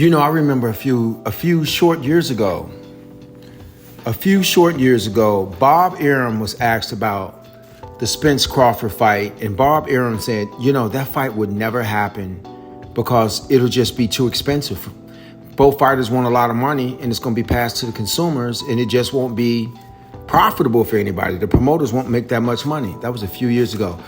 I remember a few short years ago, Bob Arum was asked about the Spence Crawford fight, and Bob Arum said, that fight would never happen because it'll just be too expensive. Both fighters want a lot of money, and it's going to be passed to the consumers, and it just won't be profitable for anybody. The promoters won't make that much money. That was a few years ago.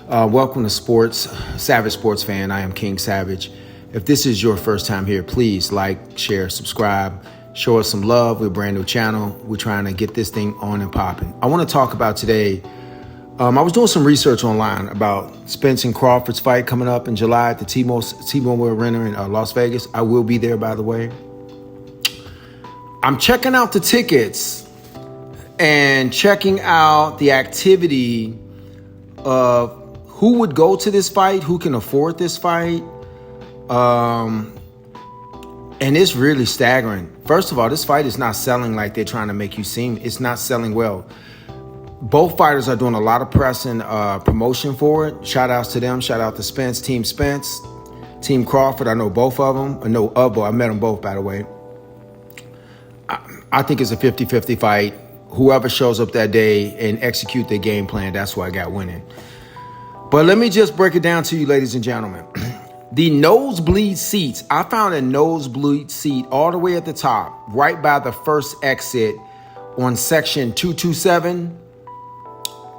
Welcome to Sports, Savage Sports Fan. I am King Savage. If this is your first time here, please like, share, subscribe, show us some love. We're a brand new channel. We're trying to get this thing on and popping. I want to talk about today. I was doing some research online about Spence and Crawford's fight coming up in July at the T-Mobile Arena in Las Vegas. I will be there, by the way. I'm checking out the tickets and checking out the activity of who would go to this fight, who can afford this fight. And it's really staggering. First of all, this fight is not selling like they're trying to make you seem. It's not selling well. Both fighters are doing a lot of press and promotion for it. Shout outs to them. Shout out to Spence, Team Crawford. I know both of them. I met them both, by the way. I think it's a 50-50 fight. Whoever shows up that day and execute their game plan, that's who I got winning. But let me just break it down to you, ladies and gentlemen. The nosebleed seats, I found a nosebleed seat all the way at the top, right by the first exit on section 227.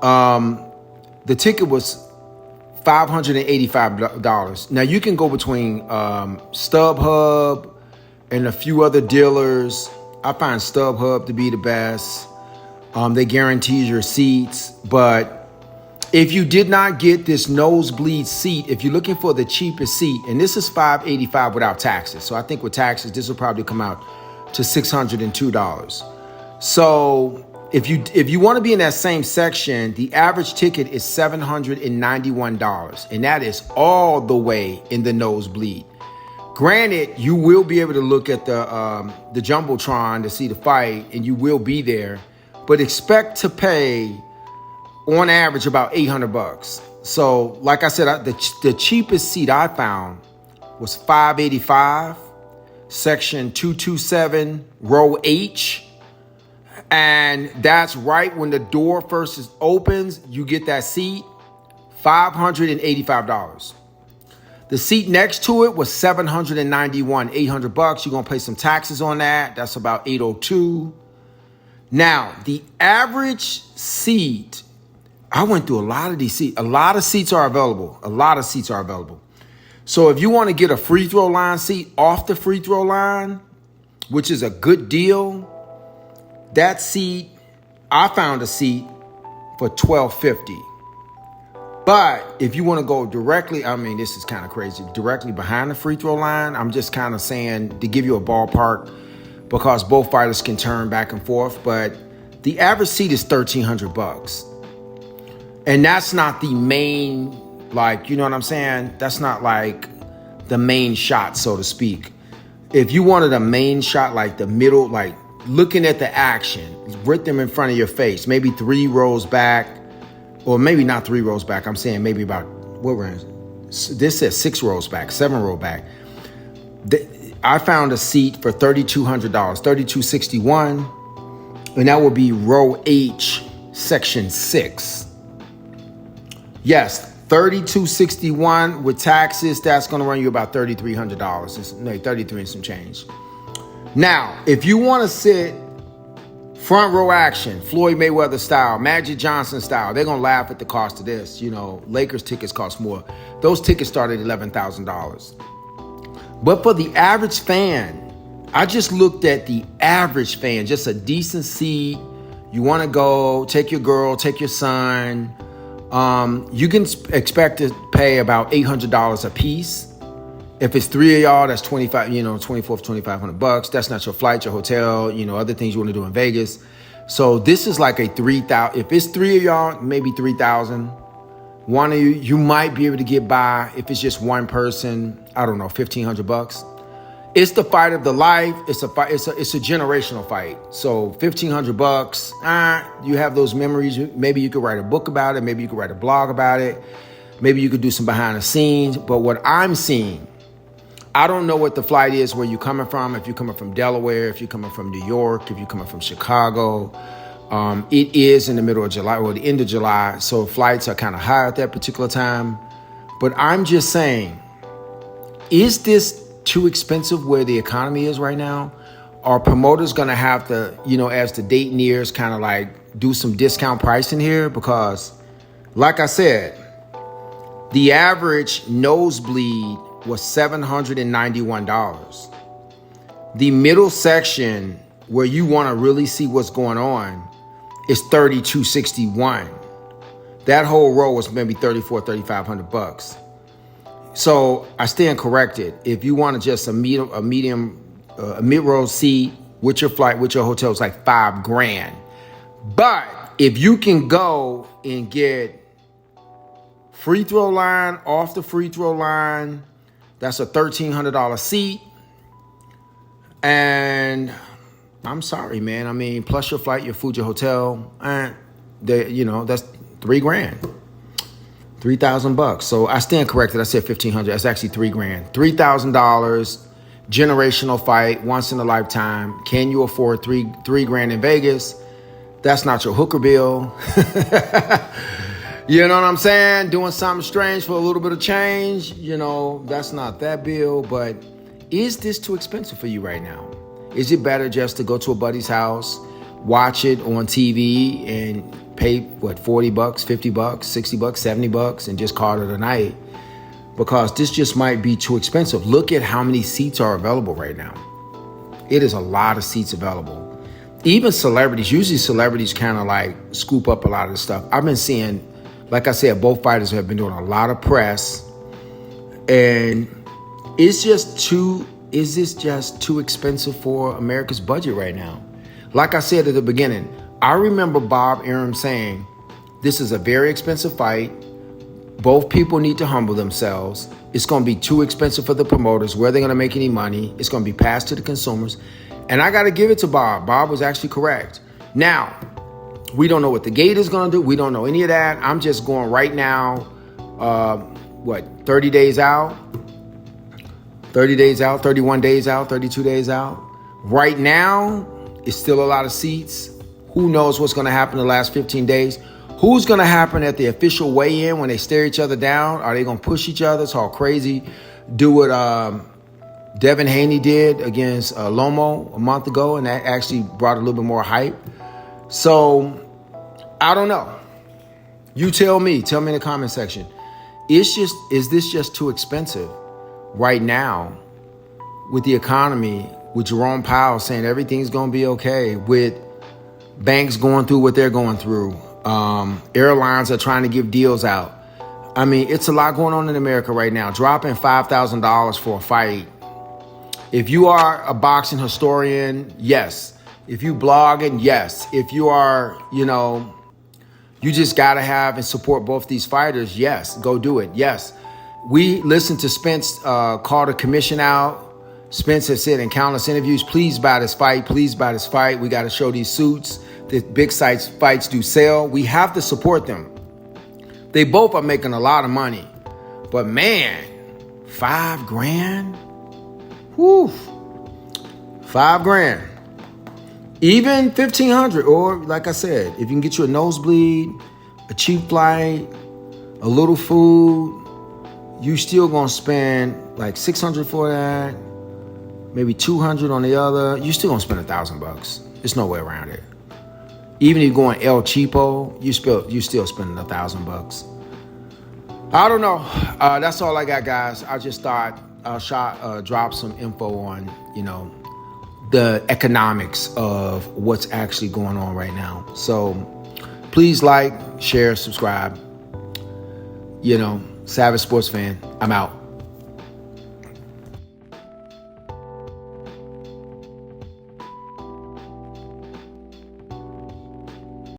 The ticket was $585. Now, you can go between StubHub and a few other dealers. I find StubHub to be the best. They guarantee your seats, but if you did not get this nosebleed seat, if you're looking for the cheapest seat, and this is $585 without taxes. So I think with taxes, this will probably come out to $602. So if you want to be in that same section, the average ticket is $791. And that is all the way in the nosebleed. Granted, you will be able to look at the Jumbotron to see the fight, and you will be there, but expect to pay on average about $800. So like I said, the cheapest seat I found was $585, section 227, row H. And that's right when the door first opens, you get that seat, $585. The seat next to it was $791, $800. You're going to pay some taxes on that. That's about $802. Now, the average seat, I went through a lot of these seats. A lot of seats are available. So if you want to get a free throw line seat off the free throw line, which is a good deal, that seat, I found a seat for $1,250. But if you want to go directly, this is kind of crazy, directly behind the free throw line, I'm just kind of saying to give you a ballpark because both fighters can turn back and forth. But the average seat is $1,300. And that's not the main, you know what I'm saying? That's not like the main shot, so to speak. If you wanted a main shot, like the middle, like looking at the action, with them in front of your face, maybe 3 rows back, or maybe not 3 rows back. I'm saying maybe about, this says 6 rows back, 7 rows back. I found a seat for $3,200, $3,261, and that would be row H, section 6. Yes, $3,261 with taxes. That's going to run you about $3,300. No, $33 and some change. Now, if you want to sit front row action, Floyd Mayweather style, Magic Johnson style, they're going to laugh at the cost of this. Lakers tickets cost more. Those tickets start at $11,000. But for the average fan, I just looked at the average fan, just a decent seat. You want to go, take your girl, take your son. You can expect to pay about $800 a piece. If it's 3 of y'all, that's $2,500. That's not your flight, your hotel, other things you want to do in Vegas. So this is like a $3,000. If it's 3 of y'all, maybe $3,000. One of you might be able to get by. If it's just one person, I don't know, $1,500. It's the fight of the life. It's a generational fight. So $1,500. You have those memories. Maybe you could write a book about it. Maybe you could write a blog about it. Maybe you could do some behind the scenes. But what I'm seeing, I don't know what the flight is where you're coming from. If you're coming from Delaware, if you're coming from New York, if you're coming from Chicago. It is in the middle of July or the end of July, so flights are kind of high at that particular time. But I'm just saying, is this too expensive where the economy is right now? Are promoters going to have to, as the date nears, kind of like do some discount pricing here? Because, like I said, the average nosebleed was $791. The middle section, where you want to really see what's going on, is $3,261. That whole row was maybe $3,500. So I stand corrected. If you want just a mid-row seat with your flight, with your hotel, it's like $5,000. But if you can go and get free throw line, off the free throw line, that's a $1,300 seat. And I'm sorry, man. I mean, plus your flight, your food, your hotel, that's $3,000, $3,000. So I stand corrected. I said $1,500. That's actually $3,000. $3,000, generational fight, once in a lifetime. Can you afford $3,000 in Vegas? That's not your hooker bill. You know what I'm saying? Doing something strange for a little bit of change, that's not that bill. But is this too expensive for you right now? Is it better just to go to a buddy's house, watch it on TV, and pay, $40, $50, $60, $70, and just call it a night? Because this just might be too expensive. Look at how many seats are available right now. It is a lot of seats available. Even celebrities, usually celebrities kind of like scoop up a lot of the stuff. I've been seeing, like I said, both fighters have been doing a lot of press. And is this just too expensive for America's budget right now? Like I said at the beginning, I remember Bob Arum saying, this is a very expensive fight. Both people need to humble themselves. It's going to be too expensive for the promoters. Where they're going to make any money? It's going to be passed to the consumers. And I got to give it to Bob. Bob was actually correct. Now, we don't know what the gate is going to do. We don't know any of that. I'm just going right now, 30 days out? 30 days out, 31 days out, 32 days out. Right now, it's still a lot of seats. Who knows what's going to happen in the last 15 days? Who's going to happen at the official weigh-in when they stare each other down? Are they going to push each other? It's all crazy. Do what Devin Haney did against Lomo a month ago, and that actually brought a little bit more hype. So, I don't know. You tell me. Tell me in the comment section. Is this just too expensive right now with the economy, with Jerome Powell saying everything's going to be okay, with banks going through what they're going through, airlines are trying to give deals out. I mean, it's a lot going on in America right now. Dropping $5,000 for a fight. If you are a boxing historian, yes. If you blogging, yes. If you are, you just got to have and support both these fighters, yes. Go do it, yes. We listened to Spence call the commission out. Spence has said in countless interviews, please buy this fight. Please buy this fight. We got to show these suits. The big sites fights do sell. We have to support them. They both are making a lot of money. But man, $5,000? Whew. $5,000. Even $1,500. Or like I said, if you can get you a nosebleed, a cheap flight, a little food, you still gonna spend like $600 for that, maybe $200 on the other. You still gonna spend $1,000. There's no way around it. Even if you're going El Cheapo, you still spending $1,000. I don't know. That's all I got, guys. I just thought I'll drop some info on, the economics of what's actually going on right now. So please like, share, subscribe. Savage Sports Fan, I'm out.